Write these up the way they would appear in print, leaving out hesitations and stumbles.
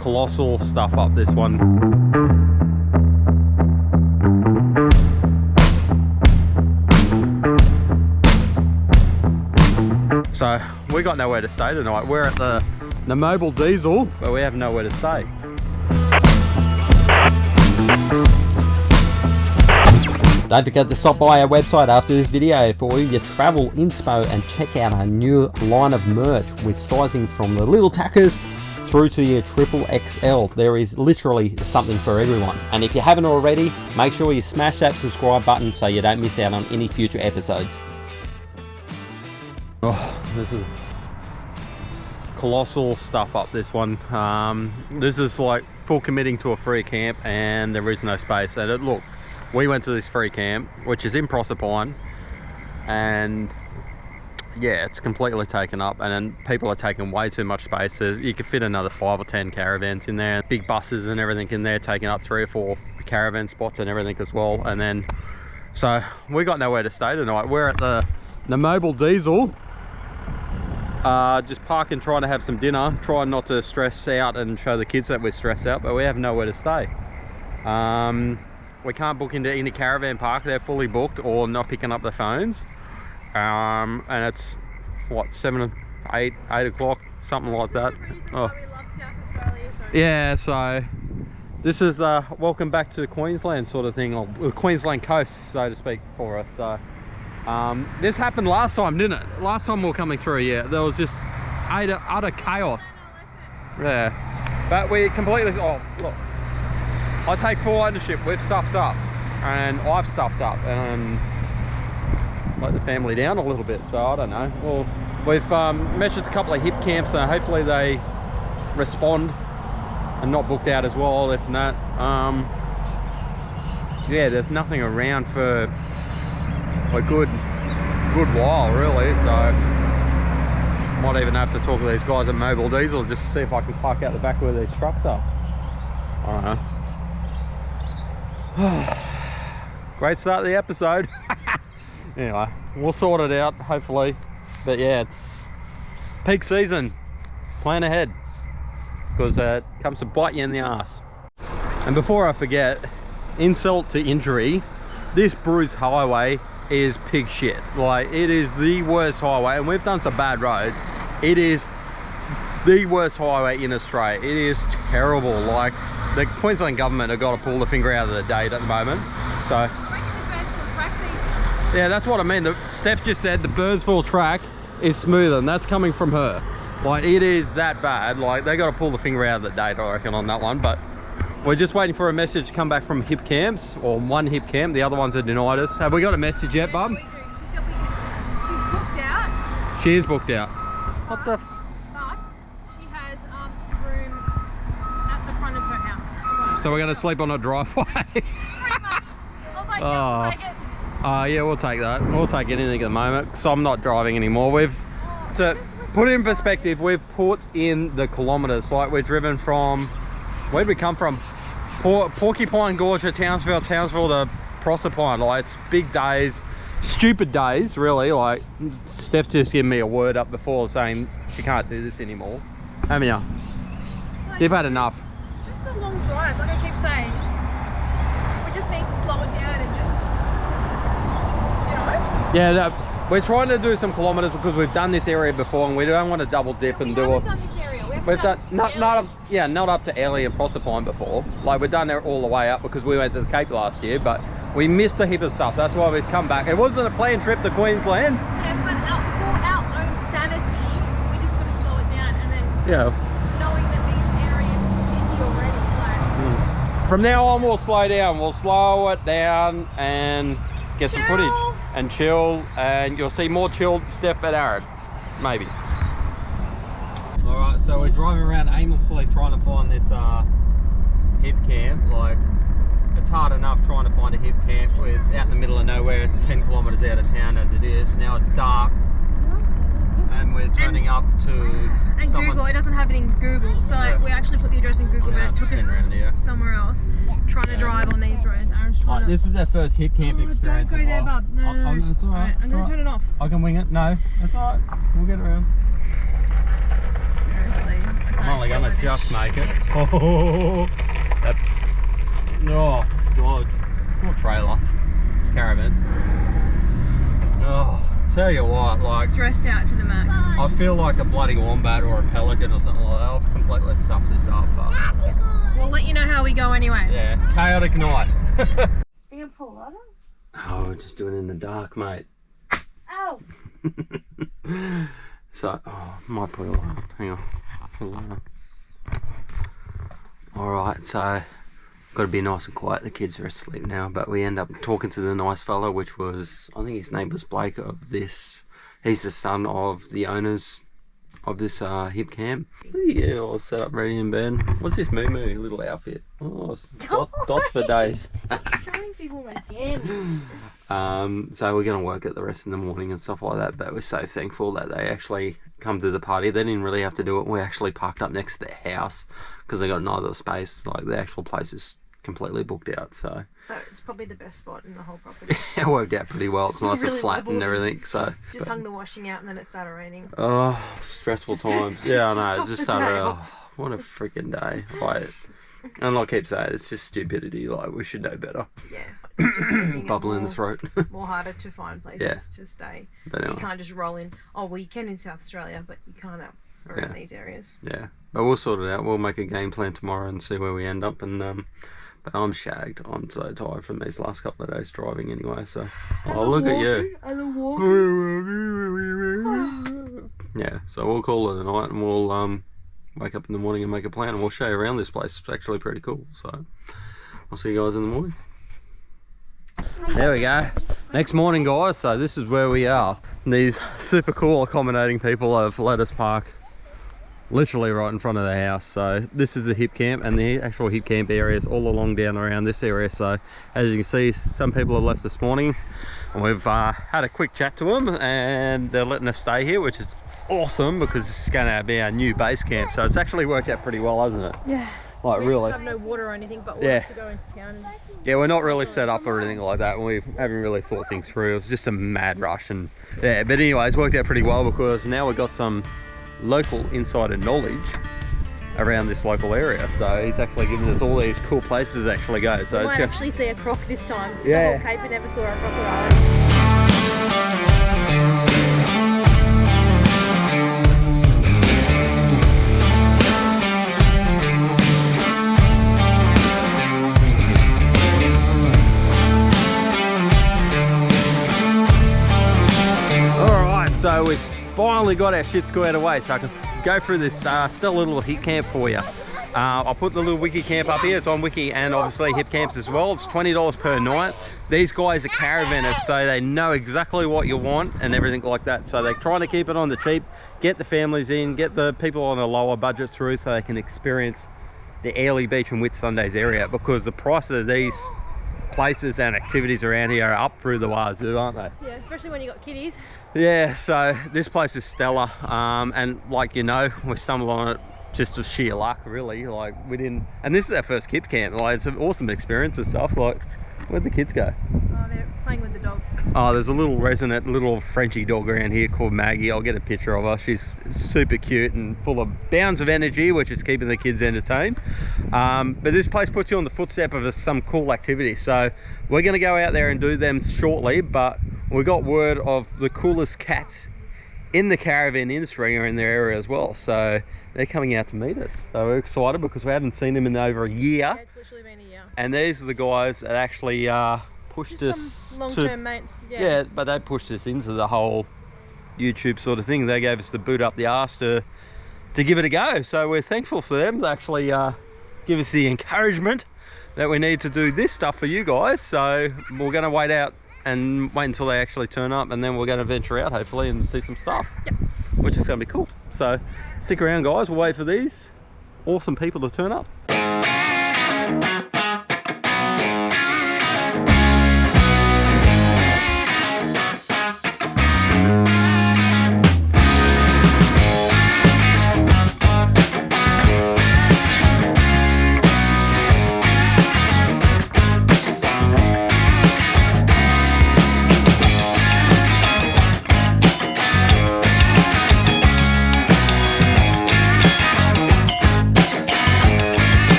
colossal stuff up this one. So we got nowhere to stay tonight. We're at the mobile diesel, but we have nowhere to stay. Don't forget to stop by our website after this video for all your travel inspo and check out our new line of merch with sizing from the little tackers through to your XXL. There is literally something for everyone. And if you haven't already, make sure you smash that subscribe button so you don't miss out on any future episodes. Oh, this is colossal stuff up this one. This is like full committing to a free camp and there is no space. And look, we went to this free camp, which is in Proserpine, and yeah, it's completely taken up, and then people are taking way too much space. You could fit another 5 or 10 caravans in there, big buses and everything in there, taking up 3 or 4 caravan spots and everything as well. And then so we got nowhere to stay tonight. We're at the mobile diesel, just parking, trying to have some dinner, trying not to stress out and show the kids that we're stressed out, but we have nowhere to stay. We can't book into any caravan park, they're fully booked or not picking up the phones. And it's what, 7, 8 o'clock, something like that. Oh. Yeah, so this is welcome back to Queensland sort of thing, or Queensland coast, so to speak, for us. So this happened last time, didn't it? Last time we were coming through, yeah, there was just utter chaos. Yeah, but we completely, oh look, I take full ownership. We've stuffed up, and I've stuffed up and let the family down a little bit, so I don't know. Well, we've measured a couple of Hipcamps, so hopefully they respond and not booked out as well. If not, yeah, there's nothing around for a good while really, so might even have to talk to these guys at Mobile Diesel just to see if I can park out the back where these trucks are. I don't know. Great start to the episode. Anyway, we'll sort it out hopefully, but yeah, it's peak season. Plan ahead, because it comes to bite you in the ass. And before I forget, insult to injury, this Bruce highway is pig shit. Like, it is the worst highway, and we've done some bad roads. It is the worst highway in Australia. It is terrible. Like, the Queensland government have got to pull the finger out of the date at the moment. So yeah, that's what I mean. Steph just said the Birdsville track is smoother, and that's coming from her. Like, it is that bad. Like, they got to pull the finger out of the date, I reckon, on that one. But we're just waiting for a message to come back from Hipcamps, or one Hipcamp. The other ones are denied us. Have we got a message yet, bub? She's booked out. She is booked out. What the? But she has room at the front of her house. So we're going to sleep on a driveway. Pretty much. I was like, yeah, we'll take it. Yeah, we'll take that. We'll take anything at the moment, so I'm not driving anymore. To put it in perspective, we've put in the kilometres. Like, we're driven from, where'd we come from? Porcupine Gorge to Townsville to Proserpine. Like, it's big days, stupid days, really. Like, Steph's just given me a word up before saying she can't do this anymore. Haven't you? You've had enough. Just a long drive, like I keep saying. We just need to slow it down and just, you know? Yeah, we're trying to do some kilometres because we've done this area before, and we don't want to double dip and do it. Done this area. We've done not up to Airlie and Proserpine before. Like, we've done it all the way up because we went to the Cape last year, but we missed a heap of stuff. That's why we've come back. It wasn't a planned trip to Queensland. Yeah, but for our own sanity, we just got to slow it down, and then knowing that these areas are busy already. Like, from now on, we'll slow down. We'll slow it down and get some footage and chill, and you'll see more chilled Steph and Aaron, maybe. Alright, so we're driving around aimlessly trying to find this Hipcamp. Like, it's hard enough trying to find a Hipcamp with out in the middle of nowhere, 10 kilometres out of town as it is. Now it's dark, and we're turning up to and Google, it doesn't have it in Google, so like, we actually put the address in Google, but it took us somewhere else. Trying to drive on these roads. Aaron's trying to... This is our first Hipcamp experience. Don't go there, bub. No. It's alright. I'm going to turn it off. I can wing it. No, it's alright. We'll get around. Seriously. I'm only gonna just make it. Oh, that, oh God, more trailer, caravan. Oh, tell you what, like stressed out to the max. I feel like a bloody wombat or a pelican or something like that. I've completely stuffed this up, but We'll let you know how we go anyway. yeah, chaotic night. You gonna pull that up? Oh, we're just doing it in the dark, mate. Ow! So, oh, might put it on. Hang on. Put it on. Alright, so got to be nice and quiet. The kids are asleep now, but we end up talking to the nice fella, which was, I think his name was Blake, of this. He's the son of the owners of this Hipcamp. Yeah, all set up ready in bed. What's this moo little outfit? Oh, dots for days. Showing people my jam. So we're going to work it the rest of the morning and stuff like that, but we're so thankful that they actually come to the party. They didn't really have to do it. We actually parked up next to their house because they got neither space. Like, the actual place is completely booked out, so But it's probably the best spot in the whole property. it worked out pretty well. It's nice really and flat and level. everything, so Just hung the washing out and then it started raining. oh, stressful times. just Yeah, I to know, top it just the day started off. what a freaking day. Like, and like I keep saying, it's just stupidity. Like, we should know better. Yeah. It's just making it Bubble in the throat. more harder to find places to stay. But You anyway, can't just roll in. Oh, well, you can in South Australia, but you can't out around these areas. yeah, but we'll sort it out. We'll make a game plan tomorrow and see where we end up. And but I'm shagged. I'm so tired from these last couple of days driving anyway. So, oh, look at you. And the walking. Yeah, so we'll call it a night, and we'll wake up in the morning and make a plan, and we'll show you around this place. It's actually pretty cool. So I'll see you guys in the morning. There we go. Next morning, guys. So this is where we are. These super cool, accommodating people have let us park literally right in front of the house. So this is the Hipcamp, and the actual Hipcamp area is all along down around this area. So as you can see, some people have left this morning, and we've had a quick chat to them, and they're letting us stay here, which is awesome because this is going to be our new base camp. So it's actually worked out pretty well, hasn't it? Yeah. Like, We really. have no water or anything, but we'll Yeah. have to go into town. And... Yeah, we're not really set up or anything like that, and we haven't really thought things through. It was just a mad rush, and yeah, but anyway, it's worked out pretty well because now we've got some local insider knowledge around this local area. So he's actually given us all these cool places to actually go. So We it's might actually see a croc this time. Yeah. The whole Cape and never saw a crocodile. So we've finally got our shit squared away, so I can go through this still little Hipcamp for you. I'll put the little Wiki camp up here. It's on Wiki and obviously Hipcamps as well. It's $20 per night. These guys are caravanners, so they know exactly what you want and everything like that. So they're trying to keep it on the cheap, get the families in, get the people on a lower budget through so they can experience the Airlie Beach and Whitsundays area, because the price of these places and activities around here are up through the wazoo, aren't they? Yeah, especially when you got kiddies. Yeah, so this place is stellar, and like, you know, we stumbled on it just with sheer luck, really. Like, we didn't, and this is our first kid camp. Like, it's an awesome experience and stuff. Like, where'd the kids go? Oh, they're playing with the dog. Oh, there's a little resident little Frenchie dog around here called Maggie. I'll get a picture of her. She's super cute and full of bounds of energy, which is keeping the kids entertained. But this place puts you on the footstep of some cool activities. So we're going to go out there and do them shortly, but we got word of the coolest cats in the caravan industry are in their area as well. So they're coming out to meet us. So we're excited because we haven't seen them in over a year. Yeah, it's literally been a year. And these are the guys that actually pushed Just us some long-term mates. yeah, but they pushed us into the whole YouTube sort of thing. They gave us the boot up the arse to give it a go. So we're thankful for them to actually give us the encouragement that we need to do this stuff for you guys. So we're going to wait until they actually turn up, and then we're going to venture out hopefully and see some stuff. Yep. Which is going to be cool. So stick around, guys. We'll wait for these awesome people to turn up.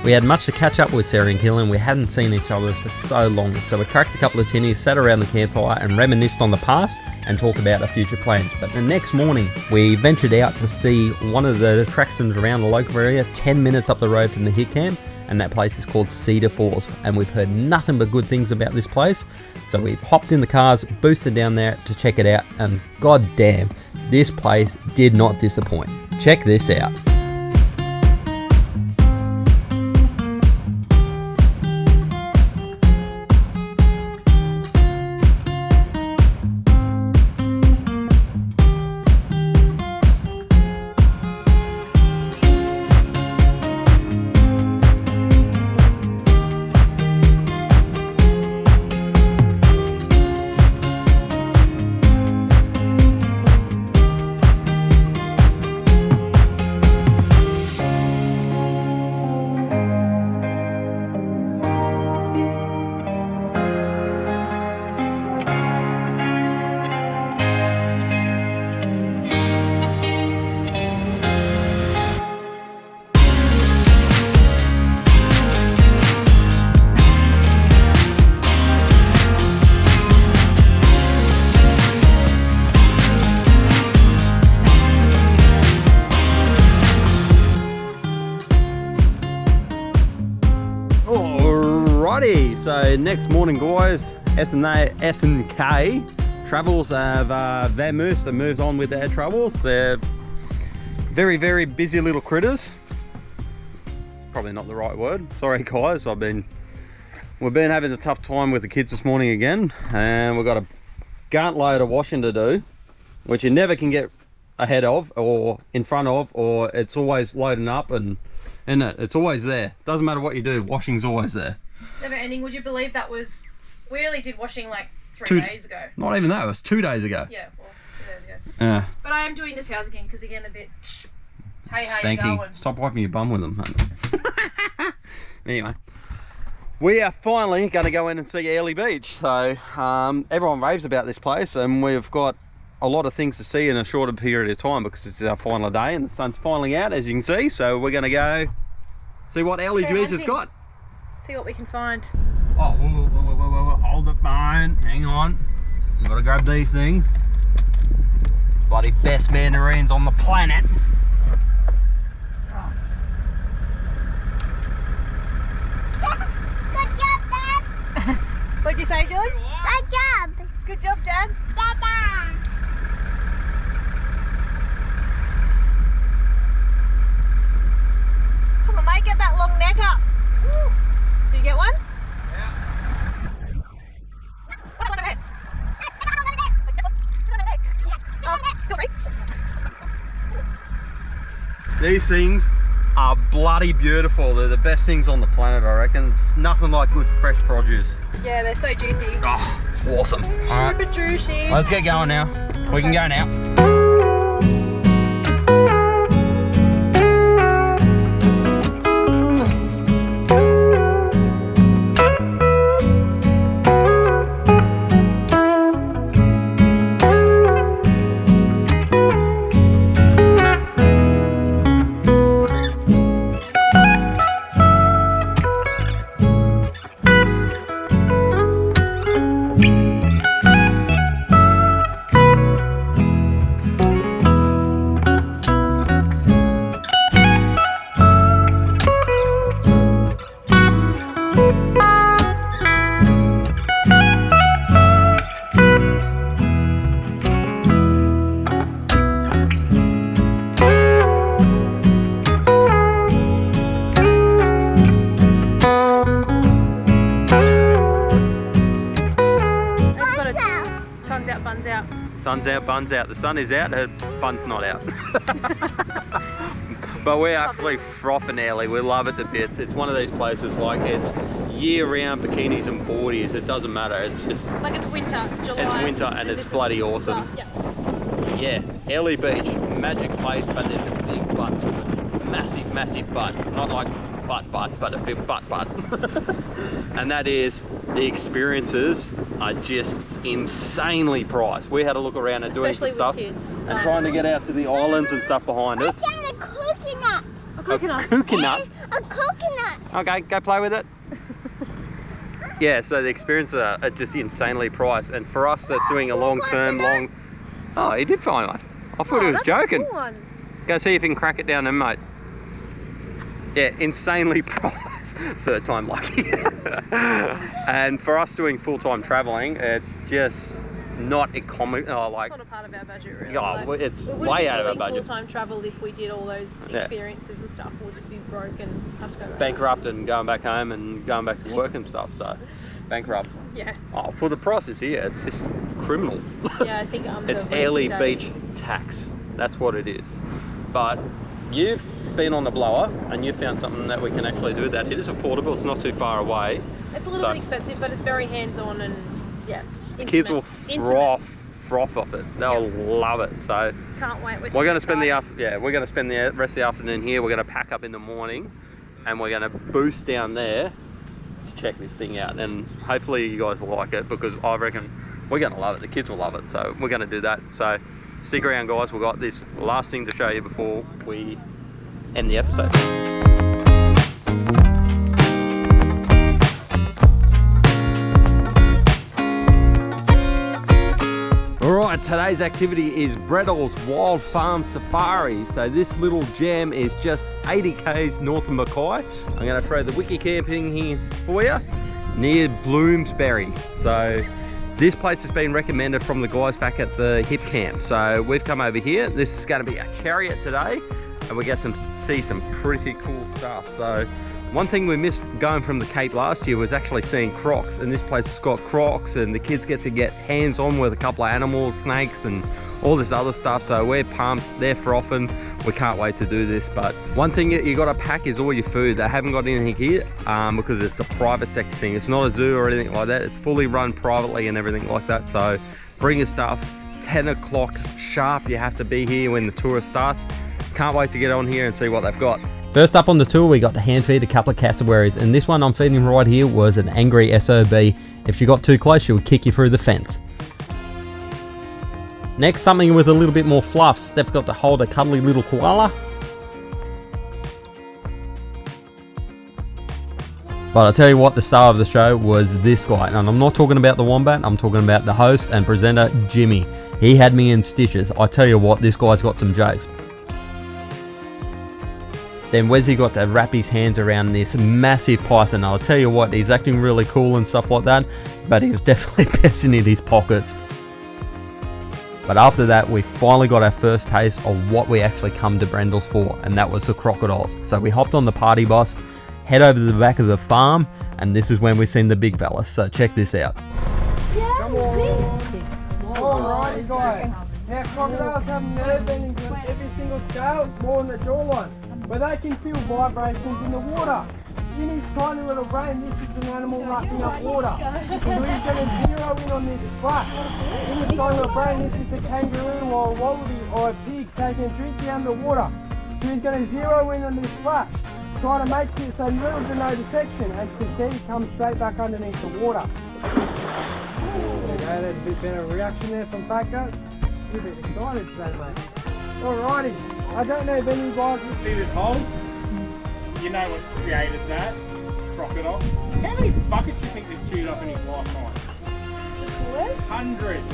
We had much to catch up with Sarah and Killen. We hadn't seen each other for so long, so we cracked a couple of tinnies, sat around the campfire and reminisced on the past and talk about our future plans. But the next morning we ventured out to see one of the attractions around the local area, 10 minutes up the road from the Hipcamp, and that place is called Cedar Falls, and we've heard nothing but good things about this place. So we hopped in the cars, boosted down there to check it out, and god damn, this place did not disappoint. Check this out. So next morning, guys, S&K Travels have they're moved on with their travels. They're very, very busy little critters. Probably not the right word. Sorry guys, we've been having a tough time with the kids this morning again, and we've got a gaunt load of washing to do, which you never can get ahead of or in front of, or it's always loading up, and it's always there. Doesn't matter what you do, washing's always there. It's never ending. Would you believe that was, we only did washing like 3 days ago. Not even that, it was 2 days ago. Yeah, well, 2 days ago. Yeah. But I am doing the towels again because again a bit, hey, how Stanky. you going? Stop wiping your bum with them. Anyway, we are finally going to go in and see Airlie Beach. So everyone raves about this place, and we've got a lot of things to see in a shorter period of time because it's our final day and the sun's finally out, as you can see. So we're going to go see what Airlie Beach has got. See what we can find. Oh, whoa, hold the phone, hang on. We've got to grab these things. Bloody best mandarins on the planet. Good job, Dad. What'd you say, George? Good job. Good job, Dad. Dada. Come on, mate, get that long neck up. Woo. Did you get one? These things are bloody beautiful. They're the best things on the planet, I reckon. It's nothing like good fresh produce. Yeah, they're so juicy. Oh, awesome. All Super right, juicy. let's get going now. We can go now. Sun's out, bun's out. The sun is out, her bun's not out. But we're absolutely frothing Airlie. We love it to bits. It's one of these places, like, it's year-round bikinis and boardies. It doesn't matter. It's just like it's winter, July. It's winter and it's bloody awesome. Yeah, Airlie Beach, magic place, but there's a big butt to it. Massive, massive butt. Not like butt, but a big butt. And that is, the experiences are just insanely priced. We had a look around and doing some stuff and trying to get out to the islands and stuff behind us. I found a coconut. A coconut. Coconut. A coconut. Okay, go play with it. Yeah, so the experiences are just insanely priced, and for us that's doing a long-term, Oh, he did find one. I thought he was joking. Cool one. Go see if you can crack it down then, mate. Yeah, insanely priced. Third time lucky. And for us doing full-time traveling, it's just not economical. Like, it's not a part of our budget, really. yeah, like, it's way out of our budget. Full-time travel if we did all those experiences and stuff. We'll just be broke and have to go back. Bankrupt and going back home and going back to work and stuff. So, bankrupt. Yeah. Oh, for the prices here, it's just criminal. Yeah, I think it's Airlie beach tax. That's what it is. But you've been on the blower and you've found something that we can actually do that. It is affordable. It's not too far away. It's a little bit expensive, but it's very hands-on and yeah. The kids will froth off it. They'll love it. So can't wait. We're going to spend we're going to spend the rest of the afternoon here. We're going to pack up in the morning, and we're going to boost down there to check this thing out. And hopefully you guys will like it, because I reckon we're going to love it. The kids will love it. So we're going to do that. So stick around, guys. We've got this last thing to show you before we end the episode. Alright, today's activity is Brettle's Wild Farm Safari. So this little jam is just 80 k's north of Mackay. I'm going to throw the wiki camping here for you near Bloomsbury. So this place has been recommended from the guys back at the Hipcamp. So we've come over here. This is going to be a chariot today, and we get to see some pretty cool stuff. So one thing we missed going from the Cape last year was actually seeing crocs, and this place has got crocs, and the kids get to get hands-on with a couple of animals, snakes and all this other stuff. So we're pumped. They're frothing. We can't wait to do this. But one thing you got to pack is all your food. They haven't got anything here because it's a private sector thing. It's not a zoo or anything like that. It's fully run privately and everything like that. So bring your stuff. 10 o'clock sharp you have to be here when the tour starts. Can't wait to get on here and see what they've got. First up on the tour, we got to hand feed a couple of cassowaries, and this one I'm feeding right here was an angry SOB. If she got too close, she would kick you through the fence. Next, something with a little bit more fluff. Steph got to hold a cuddly little koala. But I'll tell you what, the star of the show was this guy. And I'm not talking about the wombat, I'm talking about the host and presenter, Jimmy. He had me in stitches. I tell you what, this guy's got some jokes. Then Wesley got to wrap his hands around this massive python. I'll tell you what, he's acting really cool and stuff like that, but he was definitely pissing in his pockets. But after that, we finally got our first taste of what we actually come to Brendels for, and that was the crocodiles. So we hopped on the party bus, head over to the back of the farm, and this is when we seen the big fellas. So check this out. Come on. Alright, guys. Now, crocodiles have nerve endings on every single scale, more on the jawline, where they can feel vibrations in the water. In his tiny little brain, this is an animal lapping up water. And he's going to zero in on this splash. In his tiny little brain, this is a kangaroo or a wallaby or a pig taking a drink down the water. So he's going to zero in on this splash, trying to make this so little to no detection. As you can see, he comes straight back underneath the water. There we go, there's a bit better reaction there from Fat Guts. You're a bit excited today, mate. Alrighty, I don't know if any of you guys can see this hole. You know what's created that? Crocodile. How many buckets do you think this chewed up in his lifetime? Hundreds.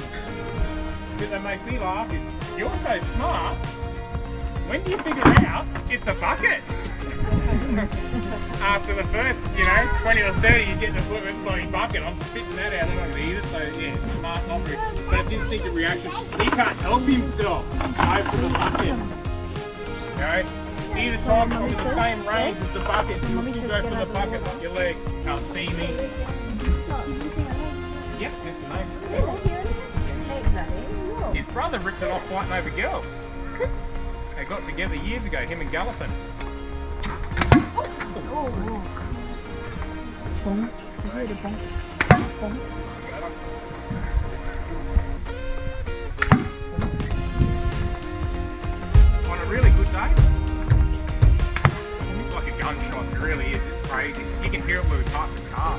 Because that makes me laugh is, you're so smart, when do you figure out it's a bucket? After the first, 20 or 30, you get the bloody bucket. I'm spitting that out, I'm not going to eat it, so yeah, smart, not very. But it's instinctive reaction. He can't help himself. Go for the bucket. Okay? Near the top, from the same range as the bucket. You still go for the bucket, not your leg. Can't see me. Yep, that's the name. His brother ripped it off fighting over girls. They got together years ago, him and Gallopin. On a really good day, it's like a gunshot, it really is, it's crazy. You can hear it when we park the car.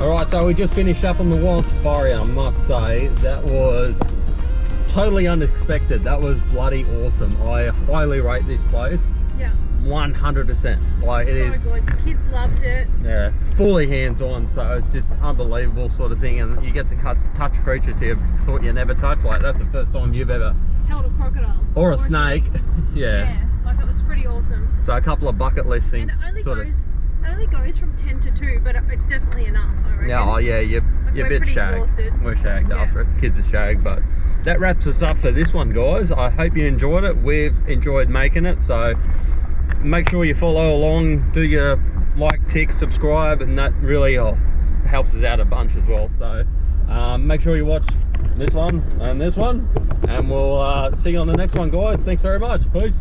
Alright, so we just finished up on the Wild Safari, and I must say that was totally unexpected. That was bloody awesome. I highly rate this place. Yeah. 100%. Like it is. So good. The kids loved it. Yeah, fully hands-on, so it's just unbelievable sort of thing, and you get to touch creatures you thought you never touched. Like that's the first time you've ever Held a crocodile. or a snake. Yeah. Yeah. Like it was pretty awesome. So a couple of bucket list And things. it only goes from 10 to 2, but it's definitely enough, I reckon. Yeah, oh yeah, you're a we're bit pretty shagged. exhausted. We're shagged Yeah. after it. Kids are shagged, but that wraps us up for this one, guys. I hope you enjoyed it. We've enjoyed making it, so make sure you follow along, do your like, tick, subscribe, and that really helps us out a bunch as well. So make sure you watch this one, and we'll see you on the next one, guys. Thanks very much. Peace.